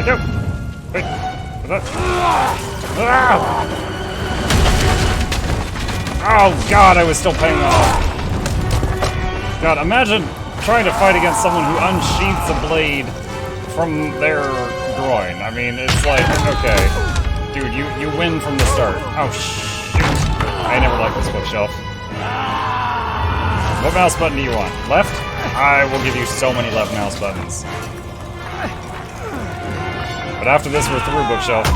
go. Wait. What's that? Ah! Oh god, I was still paying that off. God, imagine trying to fight against someone who unsheathes a blade from their groin. I mean, it's like, okay. Dude, you win from the start. Oh, shoot. I never liked this bookshelf. What mouse button do you want? Left? I will give you so many left mouse buttons. But after this, we're through bookshelf.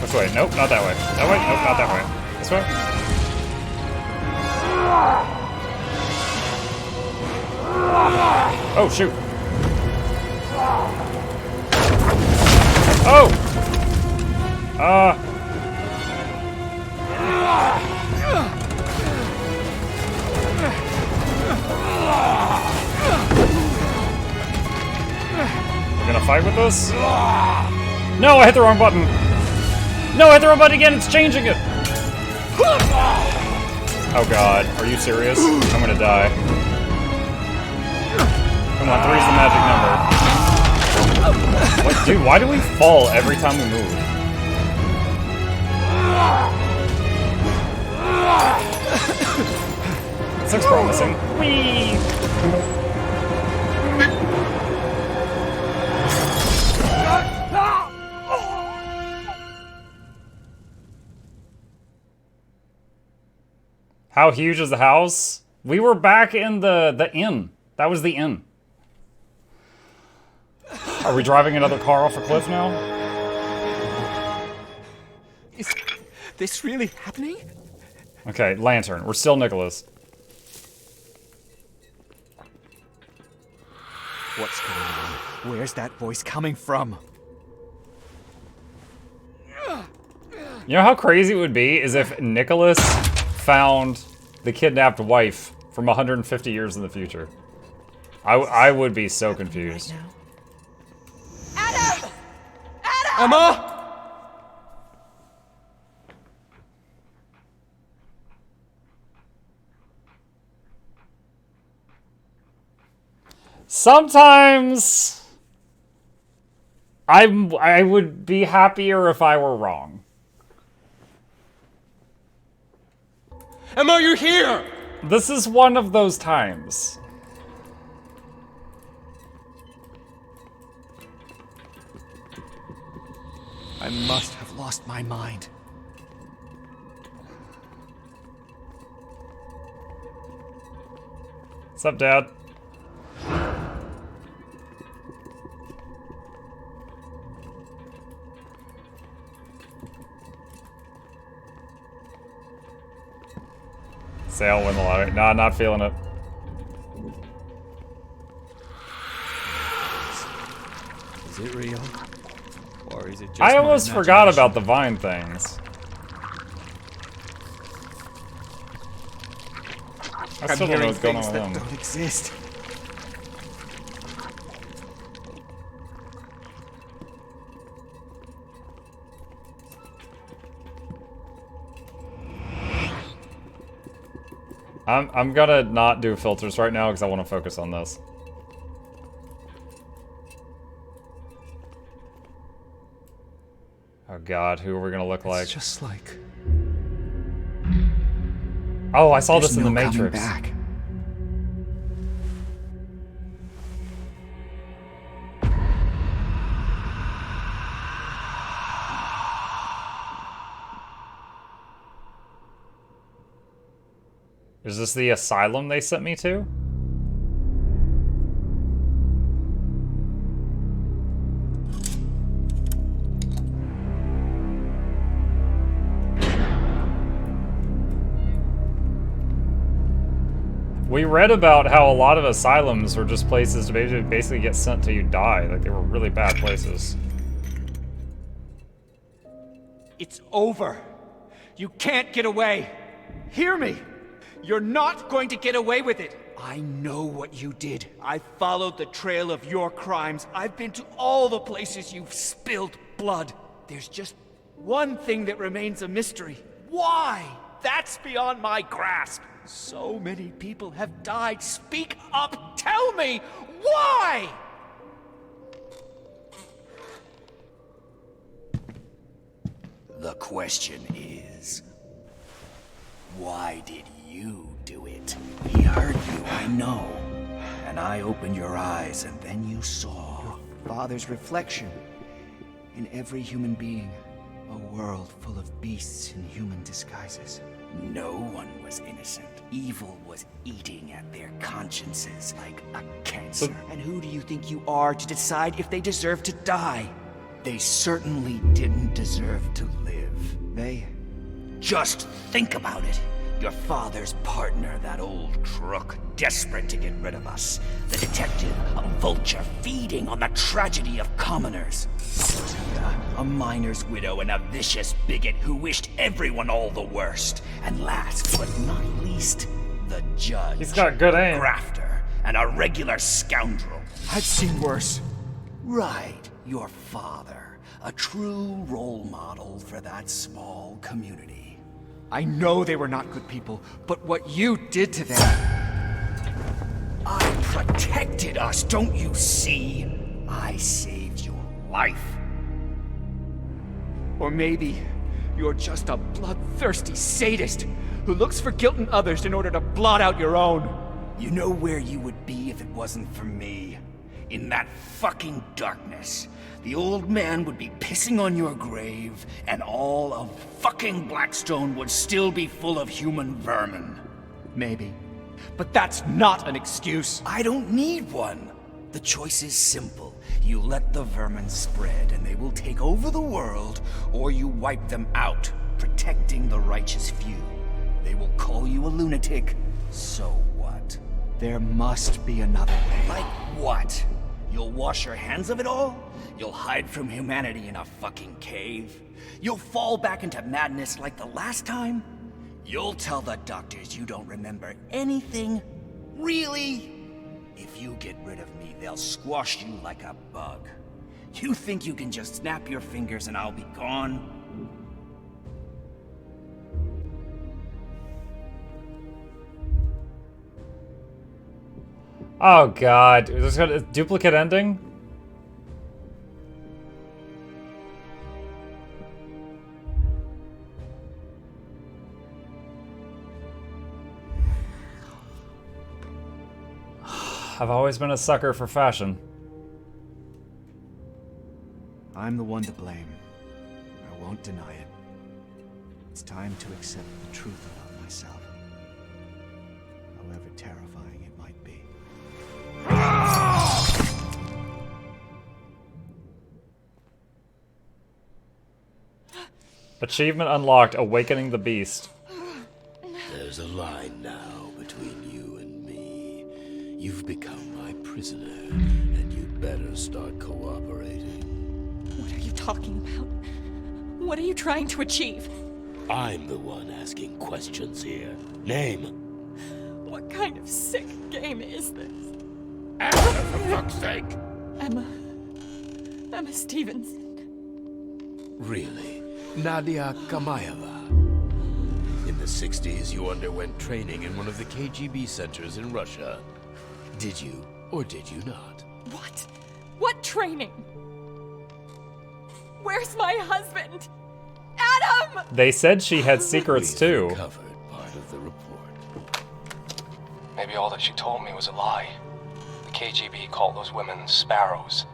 Which way? Nope, not that way. That way? Nope, not that way. This way? Oh, shoot. Oh! We're gonna fight with this? No, I hit the wrong button. No, I hit the wrong button again. It's changing it. Oh god, are you serious? I'm gonna die. Come on, 3's the magic number. What, dude, why do we fall every time we move? This looks promising. Whee! How huge is the house? We were back in the inn. That was the inn. Are we driving another car off a cliff now? Is this really happening? Okay, lantern. We're still Nicholas. What's going on? Where's that voice coming from? You know how crazy it would be is if Nicholas found the kidnapped wife from 150 years in the future. I would be so confused. Adam! Adam! Emma! Sometimes I would be happier if I were wrong. Emma, you're here! This is one of those times. I must have lost my mind. What's up, Dad? Say I'll win the lottery. Nah, not feeling it. Is it real? Or is it just I almost my forgot imagination? about the vine things. I I'm still don't know hearing what's going on things with that them. don't exist. I'm gonna not do filters right now because I want to focus on this. Oh god, who are we gonna look like? It's just like Oh, I saw there's this in the no coming Matrix. back. Is this the asylum they sent me to? We read about how a lot of asylums were just places to basically get sent till you die. Like, they were really bad places. It's over. You can't get away. Hear me. You're not going to get away with it. I know what you did. I followed the trail of your crimes. I've been to all the places you've spilled blood. There's just one thing that remains a mystery. Why? That's beyond my grasp. So many people have died. Speak up! Tell me! Why? The question is, why did you do it? He heard you, I know. And I opened your eyes, and then you saw your father's reflection in every human being. A world full of beasts in human disguises. No one was innocent. Evil was eating at their consciences like a cancer. And who do you think you are to decide if they deserve to die? They certainly didn't deserve to live. They... Just think about it. Your father's partner, that old crook, desperate to get rid of us. The detective, a vulture feeding on the tragedy of commoners. A miner's widow and a vicious bigot who wished everyone all the worst. And last but not least, the judge. He's got good aim. A grafter and a regular scoundrel. I've seen worse. Right, your father. A true role model for that small community. I know they were not good people, but what you did to them... I protected us, don't you see? I saved your life. Or maybe you're just a bloodthirsty sadist who looks for guilt in others in order to blot out your own. You know where you would be if it wasn't for me? In that fucking darkness. The old man would be pissing on your grave, and all of fucking Blackstone would still be full of human vermin. Maybe. But that's not an excuse. I don't need one. The choice is simple. You let the vermin spread, and they will take over the world, or you wipe them out, protecting the righteous few. They will call you a lunatic. So what? There must be another way. Like what? You'll wash your hands of it all? You'll hide from humanity in a fucking cave? You'll fall back into madness like the last time? You'll tell the doctors you don't remember anything? Really? If you get rid of me, they'll squash you like a bug. You think you can just snap your fingers and I'll be gone? Oh god, there's got a duplicate ending? I've always been a sucker for fashion. I'm the one to blame. I won't deny it. It's time to accept the truth about myself. However terrifying it might be. Achievement unlocked, Awakening the Beast. There's a line now between you and me. You've become my prisoner, and you'd better start cooperating. What are you talking about? What are you trying to achieve? I'm the one asking questions here. Name. What kind of sick game is this? Answer, for fuck's sake! Emma Stevenson. Really? Nadia Kamayeva. In the 60s, you underwent training in one of the KGB centers in Russia. Did you, or did you not? What? What training? Where's my husband? Adam! They said she had secrets We've too. recovered part of the report. Maybe all that she told me was a lie. The KGB called those women sparrows.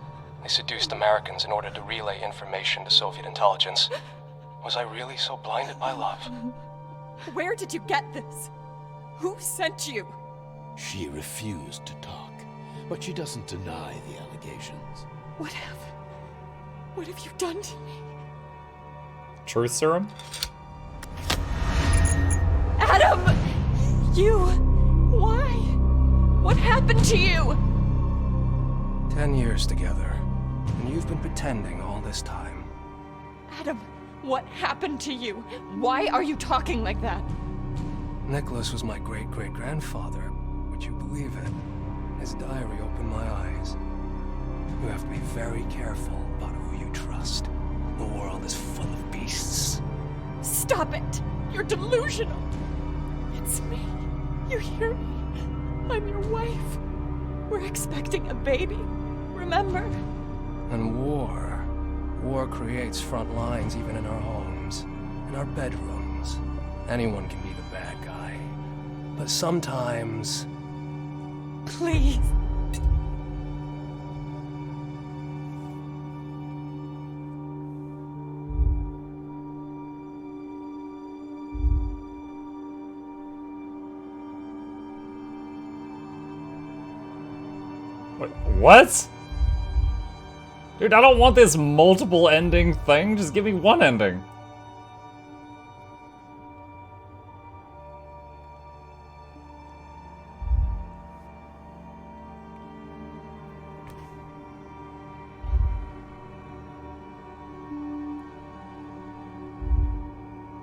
They seduced Americans in order to relay information to Soviet intelligence. Was I really so blinded by love? Where did you get this? Who sent you? She refused to talk, but she doesn't deny the allegations. What have you done to me? Truth serum? Adam! You... Why? What happened to you? 10 years together, and you've been pretending all this time. Adam, what happened to you? Why are you talking like that? Nicholas was my great-great-grandfather. Would you believe it? His diary opened my eyes. You have to be very careful about who you trust. The world is full of beasts. Stop it! You're delusional! It's me. You hear me? I'm your wife. We're expecting a baby. Remember? And war creates front lines even in our homes, in our bedrooms. Anyone can be the bad guy. But sometimes... Please. Wait, what? Dude, I don't want this multiple ending thing. Just give me one ending.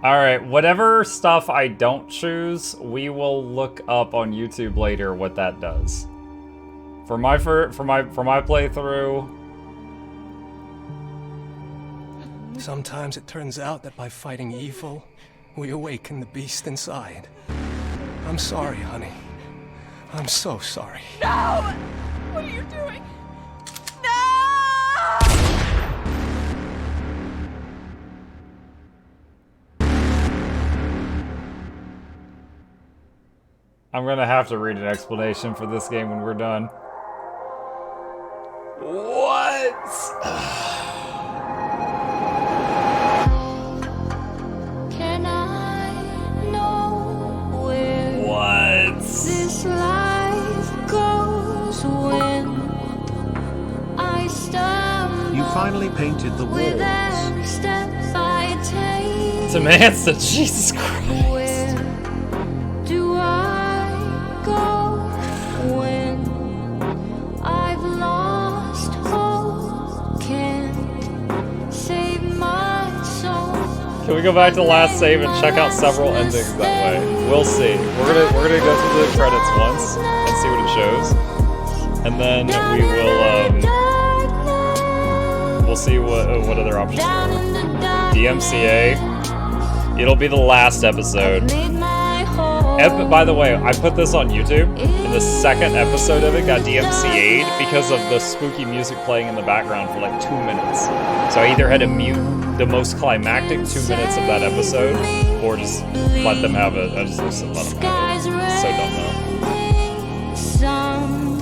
Alright, whatever stuff I don't choose, we will look up on YouTube later what that does. For my playthrough... Sometimes it turns out that by fighting evil, we awaken the beast inside. I'm sorry, honey. I'm so sorry. No! What are you doing? No! I'm gonna have to read an explanation for this game when we're done. What? Can I know where What? this life goes when I stumble You finally painted the with walls. every step I take? Samantha, Jesus Christ. Where do I go when I've lost hope? Can't save my soul. Can we go back to the last save and check out several endings that way? We'll see. We're gonna go through the credits once and see what it shows, and then we will we'll see what other options there are. DMCA. It'll be the last episode. By the way, I put this on YouTube, and the second episode of it got DMCA'd because of the spooky music playing in the background for like 2 minutes. So I either had to mute the most climactic 2 minutes of that episode, or just let them have it. I just let them have it. So don't know. Some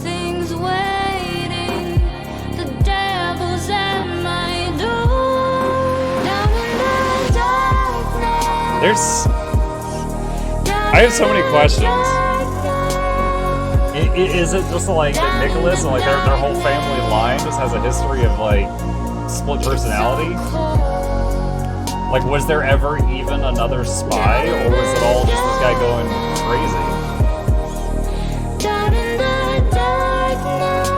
things waiting, the devil's at my door. Down in the darkness. There's... I have so many questions. Is it just like that Nicholas and like their whole family line just has a history of like split personality? Like, was there ever even another spy, or was it all just this guy going crazy? Down in the darkness.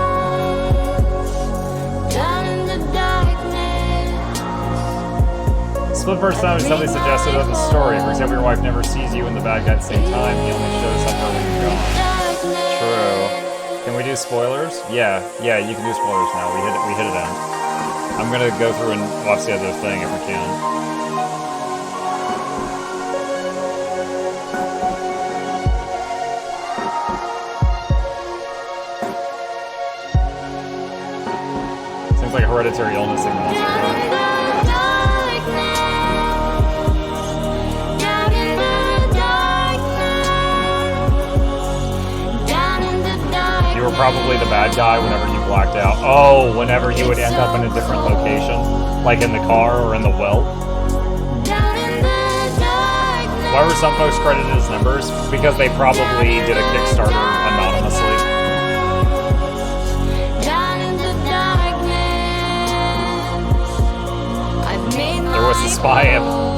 Down in the darkness. Split personality, somebody suggested in the story. For example, your wife never sees you and the bad guy at the same time. He only shows up when you're gone. True. Can we do spoilers? Yeah, you can do spoilers now. We hit it end. I'm gonna go through and watch the other thing if we can. Seems like a hereditary illness thing wants to occur. You were probably the bad guy whenever you blacked out. Oh, whenever you would end up in a different location, like in the car or in the well. Why were some folks credited as members? Because they probably did a Kickstarter anonymously. There was a spy in the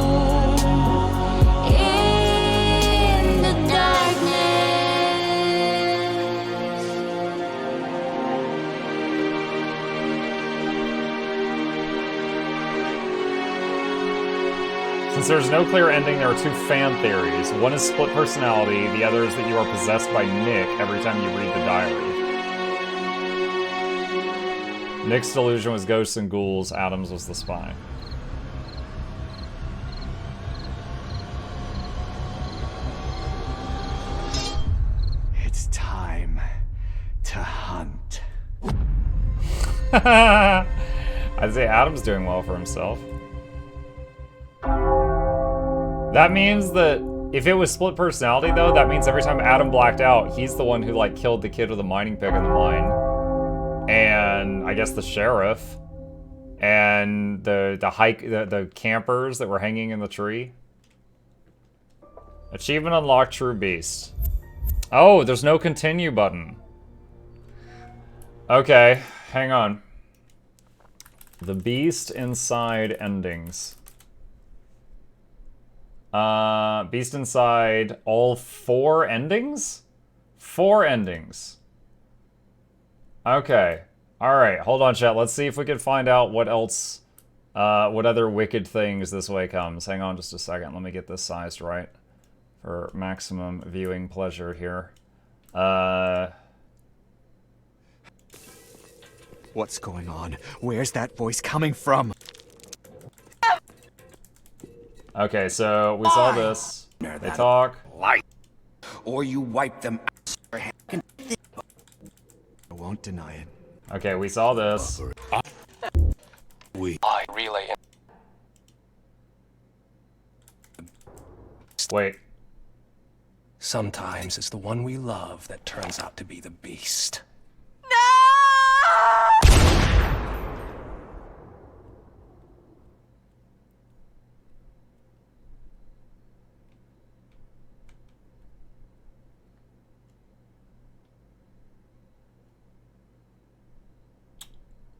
Since there's no clear ending, there are two fan theories. One is split personality, the other is that you are possessed by Nick every time you read the diary. Nick's delusion was ghosts and ghouls, Adams was the spy. I'd say Adam's doing well for himself. That means that if it was split personality, though, that means every time Adam blacked out, he's the one who, like, killed the kid with the mining pick in the mine. And I guess the sheriff. And the campers that were hanging in the tree. Achievement unlocked, True Beast. Oh, there's no continue button. Okay, hang on. The Beast Inside endings. Beast Inside all 4 endings? 4 endings. Okay. Alright, hold on, chat. Let's see if we can find out what else, what other wicked things this way comes. Hang on just a second. Let me get this sized right for maximum viewing pleasure here. What's going on? Where's that voice coming from? Okay, so we saw this. They talk. Light. Or you wipe them out. I won't deny it. Okay, we saw this. I relay. Wait. Sometimes it's the one we love that turns out to be the beast.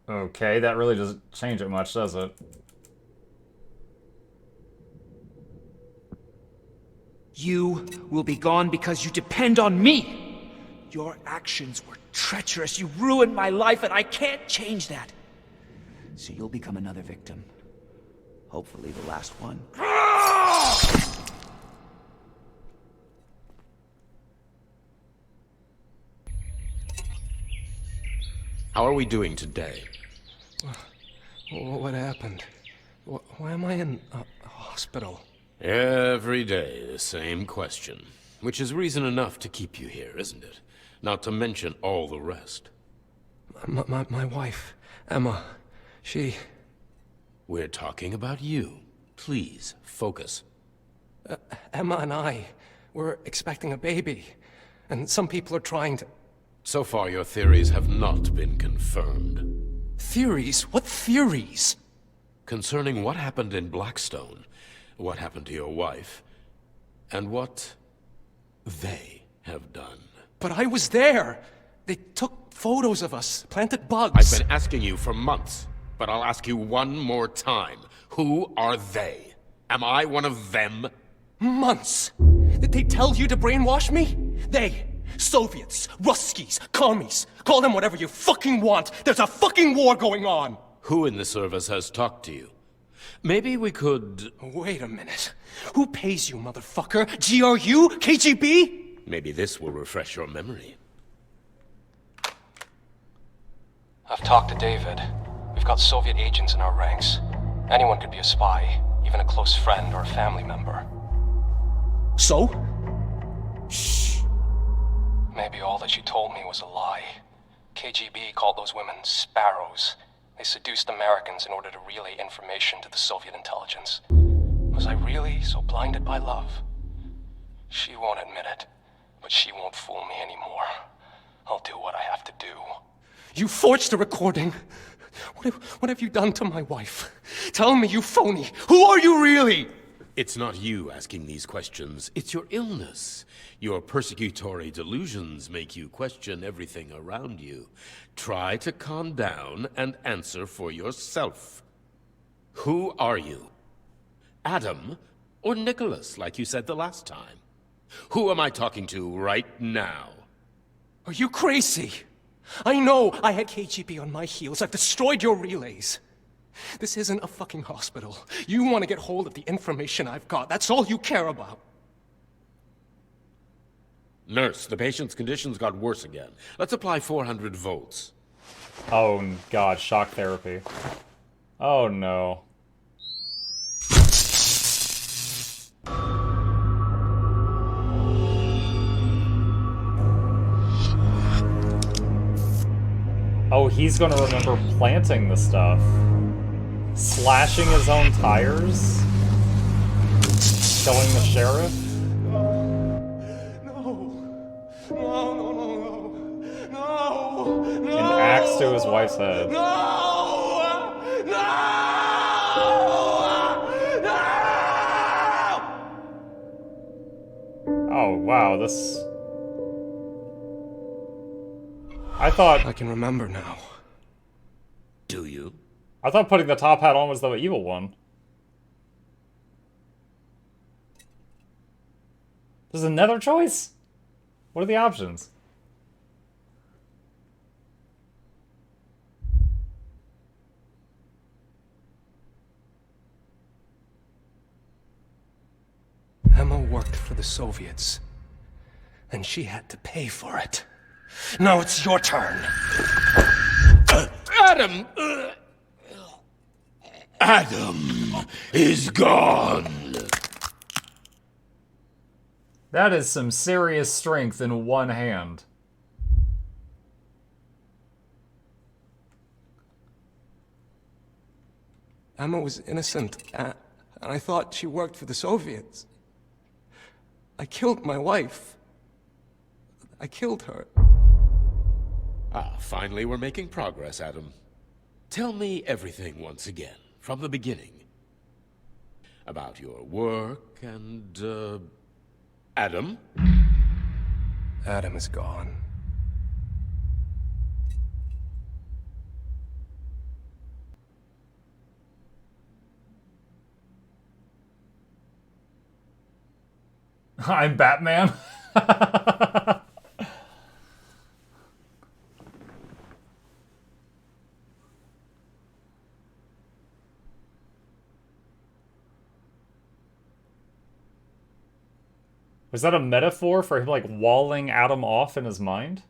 Okay, that really doesn't change it much, does it? You will be gone because you depend on me. Your actions were treacherous. You ruined my life, and I can't change that. So you'll become another victim. Hopefully the last one. How are we doing today? What happened? Why am I in a hospital? Every day, the same question. Which is reason enough to keep you here, isn't it? Not to mention all the rest. My wife, Emma, she... We're talking about you. Please, focus. Emma and I, we're expecting a baby. And some people are trying to... So far, your theories have not been confirmed. Theories? What theories? Concerning what happened in Blackstone, what happened to your wife, and what they have done. But I was there! They took photos of us, planted bugs. I've been asking you for months, but I'll ask you one more time. Who are they? Am I one of them? Months! Did they tell you to brainwash me? They! Soviets, Ruskies, commies, call them whatever you fucking want. There's a fucking war going on! Who in the service has talked to you? Maybe we could... Wait a minute. Who pays you, motherfucker? GRU? KGB? Maybe this will refresh your memory. I've talked to David. We've got Soviet agents in our ranks. Anyone could be a spy, even a close friend or a family member. So? Maybe all that she told me was a lie. KGB called those women sparrows. They seduced Americans in order to relay information to the Soviet intelligence. Was I really so blinded by love? She won't admit it, but she won't fool me anymore. I'll do what I have to do. You forged a recording. What have you done to my wife? Tell me, you phony. Who are you really? It's not you asking these questions. It's your illness. Your persecutory delusions make you question everything around you. Try to calm down and answer for yourself. Who are you? Adam or Nicholas, like you said the last time? Who am I talking to right now? Are you crazy? I know I had KGB on my heels. I've destroyed your relays. This isn't a fucking hospital. You want to get hold of the information I've got. That's all you care about. Nurse, the patient's conditions got worse again. Let's apply 400 volts. Oh god, shock therapy. Oh no. Oh, he's gonna remember planting the stuff. Slashing his own tires? Killing the sheriff? And axe to his wife's head. Oh, wow, this... I thought... I can remember now. Do you? I thought putting the top hat on was the evil one. There's another choice? What are the options? Emma worked for the Soviets, and she had to pay for it. Now it's your turn. Adam! Adam is gone! That is some serious strength in one hand. Emma was innocent, and I thought she worked for the Soviets. I killed my wife. I killed her. Ah, finally we're making progress, Adam. Tell me everything once again, from the beginning. About your work and, Adam? Adam is gone. I'm Batman. Was that a metaphor for him, like, walling Adam off in his mind?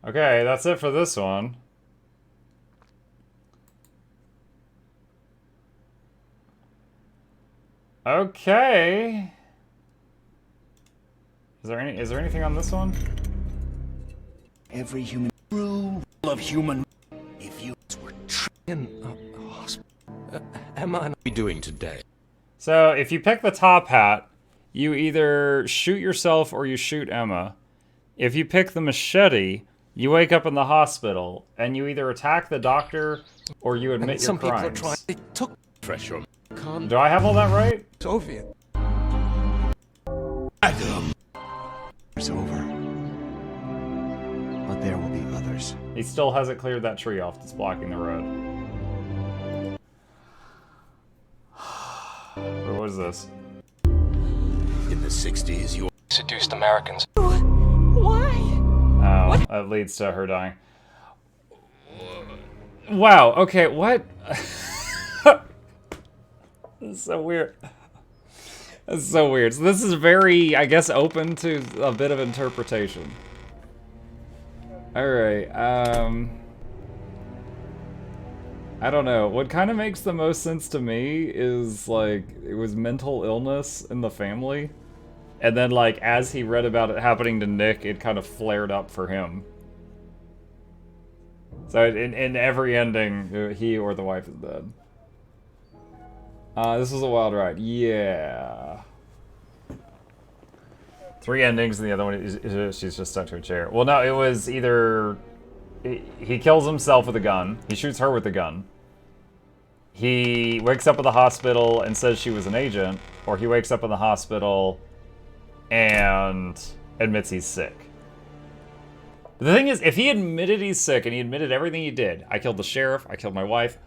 Okay, that's it for this one. Okay. Is there anything on this one? Every human rule of human. If you were In a hospital. Emma and What are we doing today? So, if you pick the top hat, you either shoot yourself or you shoot Emma. If you pick the machete, you wake up in the hospital, and you either attack the doctor or you admit your some people are crimes. trying. They took Fresh your con. Do I have all that right? Soviet. Adam! It's over. But there will be others. He still hasn't cleared that tree off that's blocking the road. Wait, what is this? In the 60s, you Seduced Americans. Why? Oh, that leads to her dying. Wow, okay, what? This is so weird. That's so weird. So this is very, I guess, open to a bit of interpretation. Alright, I don't know. What kind of makes the most sense to me is, like, it was mental illness in the family. And then, like, as he read about it happening to Nick, it kind of flared up for him. So in every ending, he or the wife is dead. This was a wild ride. Yeah. 3 endings, and the other one is she's just stuck to a chair. Well, no, it was either he kills himself with a gun, he shoots her with a gun, he wakes up at the hospital and says she was an agent, or he wakes up in the hospital and admits he's sick. But the thing is, if he admitted he's sick and he admitted everything he did, I killed the sheriff, I killed my wife,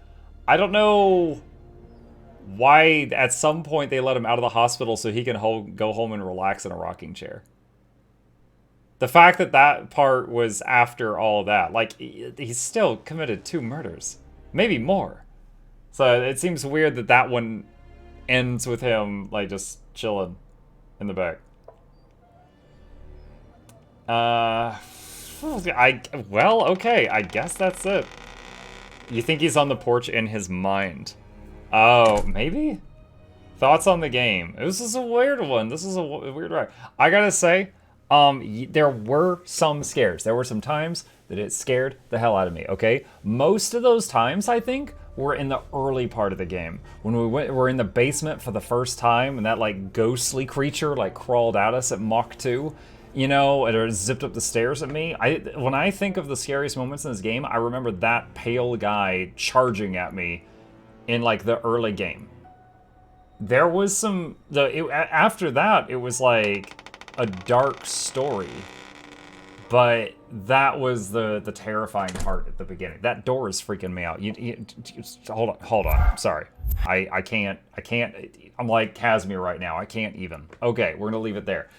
I don't know why at some point they let him out of the hospital so he can go home and relax in a rocking chair. The fact that that part was after all of that, like, he's still committed 2 murders. Maybe more. So it seems weird that that one ends with him, like, just chilling in the back. Well, okay, I guess that's it. You think he's on the porch in his mind. Oh, maybe? Thoughts on the game? This is a weird one. This is a weird ride. I gotta say, there were some scares. There were some times that it scared the hell out of me, okay? Most of those times, I think, were in the early part of the game. When we're in the basement for the first time, and that, like, ghostly creature, like, crawled at us at Mach 2, you know, or zipped up the stairs at me. When I think of the scariest moments in this game, I remember that pale guy charging at me in, like, the early game. There was some... after that, it was, like, a dark story. But that was the terrifying part at the beginning. That door is freaking me out. Hold on. Sorry. I can't. I'm like Casimir right now. I can't even. Okay, we're gonna leave it there.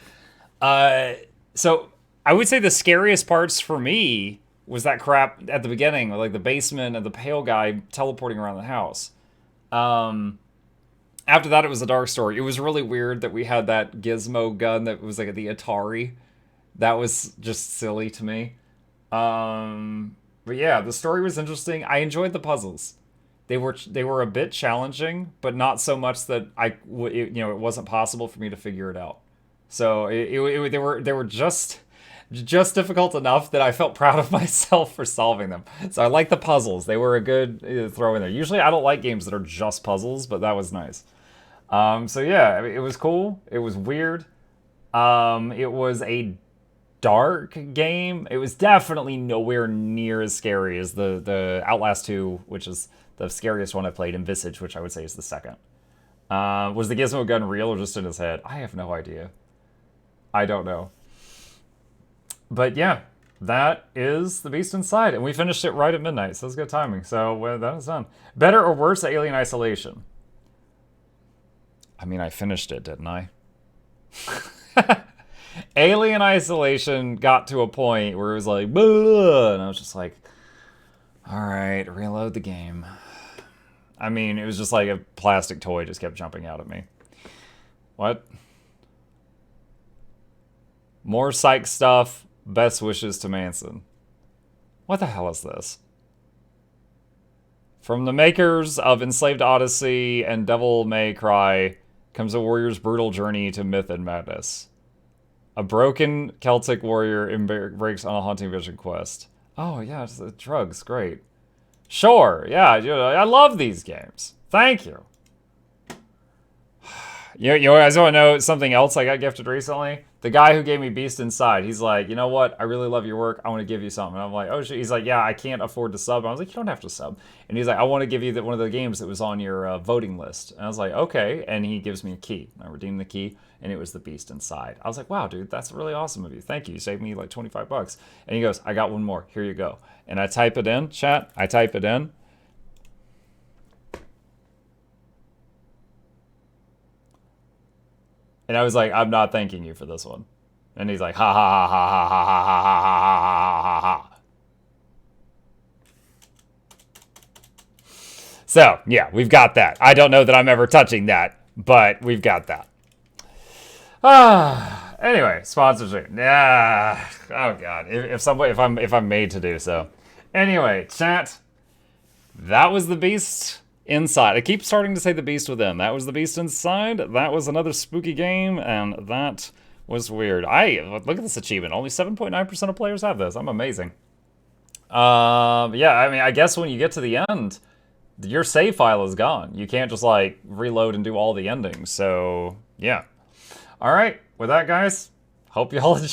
So I would say the scariest parts for me was that crap at the beginning, like the basement and the pale guy teleporting around the house. After that, it was a dark story. It was really weird that we had that gizmo gun that was like the Atari. That was just silly to me. But yeah, the story was interesting. I enjoyed the puzzles. They were a bit challenging, but not so much that it wasn't possible for me to figure it out. So they were just difficult enough that I felt proud of myself for solving them. So I like the puzzles. They were a good throw in there. Usually I don't like games that are just puzzles, but that was nice. So yeah, it was cool. It was weird. It was a dark game. It was definitely nowhere near as scary as the Outlast 2, which is the scariest one I played, and Visage, which I would say is the second. Was the gizmo gun real or just in his head? I have no idea. I don't know. But yeah, that is The Beast Inside, and we finished it right at midnight, so it's good timing. So well, that was done. Better or worse than Alien Isolation? I mean, I finished it, didn't I? Alien Isolation got to a point where it was like, blah, and I was just like, all right, reload the game. I mean, it was just like a plastic toy just kept jumping out at me. What? More psych stuff. Best wishes to Manson. What the hell is this? From the makers of Enslaved Odyssey and Devil May Cry comes a warrior's brutal journey to myth and madness. A broken Celtic warrior embarks on a haunting vision quest. Oh, yeah, it's the drugs. Great. Sure, yeah, I love these games. Thank you. You guys want to know something else I got gifted recently? The guy who gave me Beast Inside, he's like, you know what? I really love your work. I want to give you something. And I'm like, oh shit. He's like, yeah, I can't afford to sub. And I was like, you don't have to sub. And he's like, I want to give you one of the games that was on your voting list. And I was like, okay. And he gives me a key. I redeemed the key, and it was the Beast Inside. I was like, wow, dude, that's really awesome of you. Thank you. You saved me like 25 bucks. And he goes, I got one more. Here you go. And I type it in, chat. I type it in. And I was like, I'm not thanking you for this one. And he's like, ha ha ha ha ha ha ha ha ha ha ha ha. So, yeah, we've got that. I don't know that I'm ever touching that, but we've got that. Anyway, sponsorship. Yeah. Oh god. If I'm made to do so. Anyway, chat. That was The Beast Inside. I keep starting to say The Beast Within. That was The Beast Inside. That was another spooky game, and that was weird. Look at this achievement. Only 7.9% of players have this. I'm amazing. Yeah, I mean, I guess when you get to the end, your save file is gone. You can't just, like, reload and do all the endings. So, yeah. All right. With that, guys, hope you all enjoy.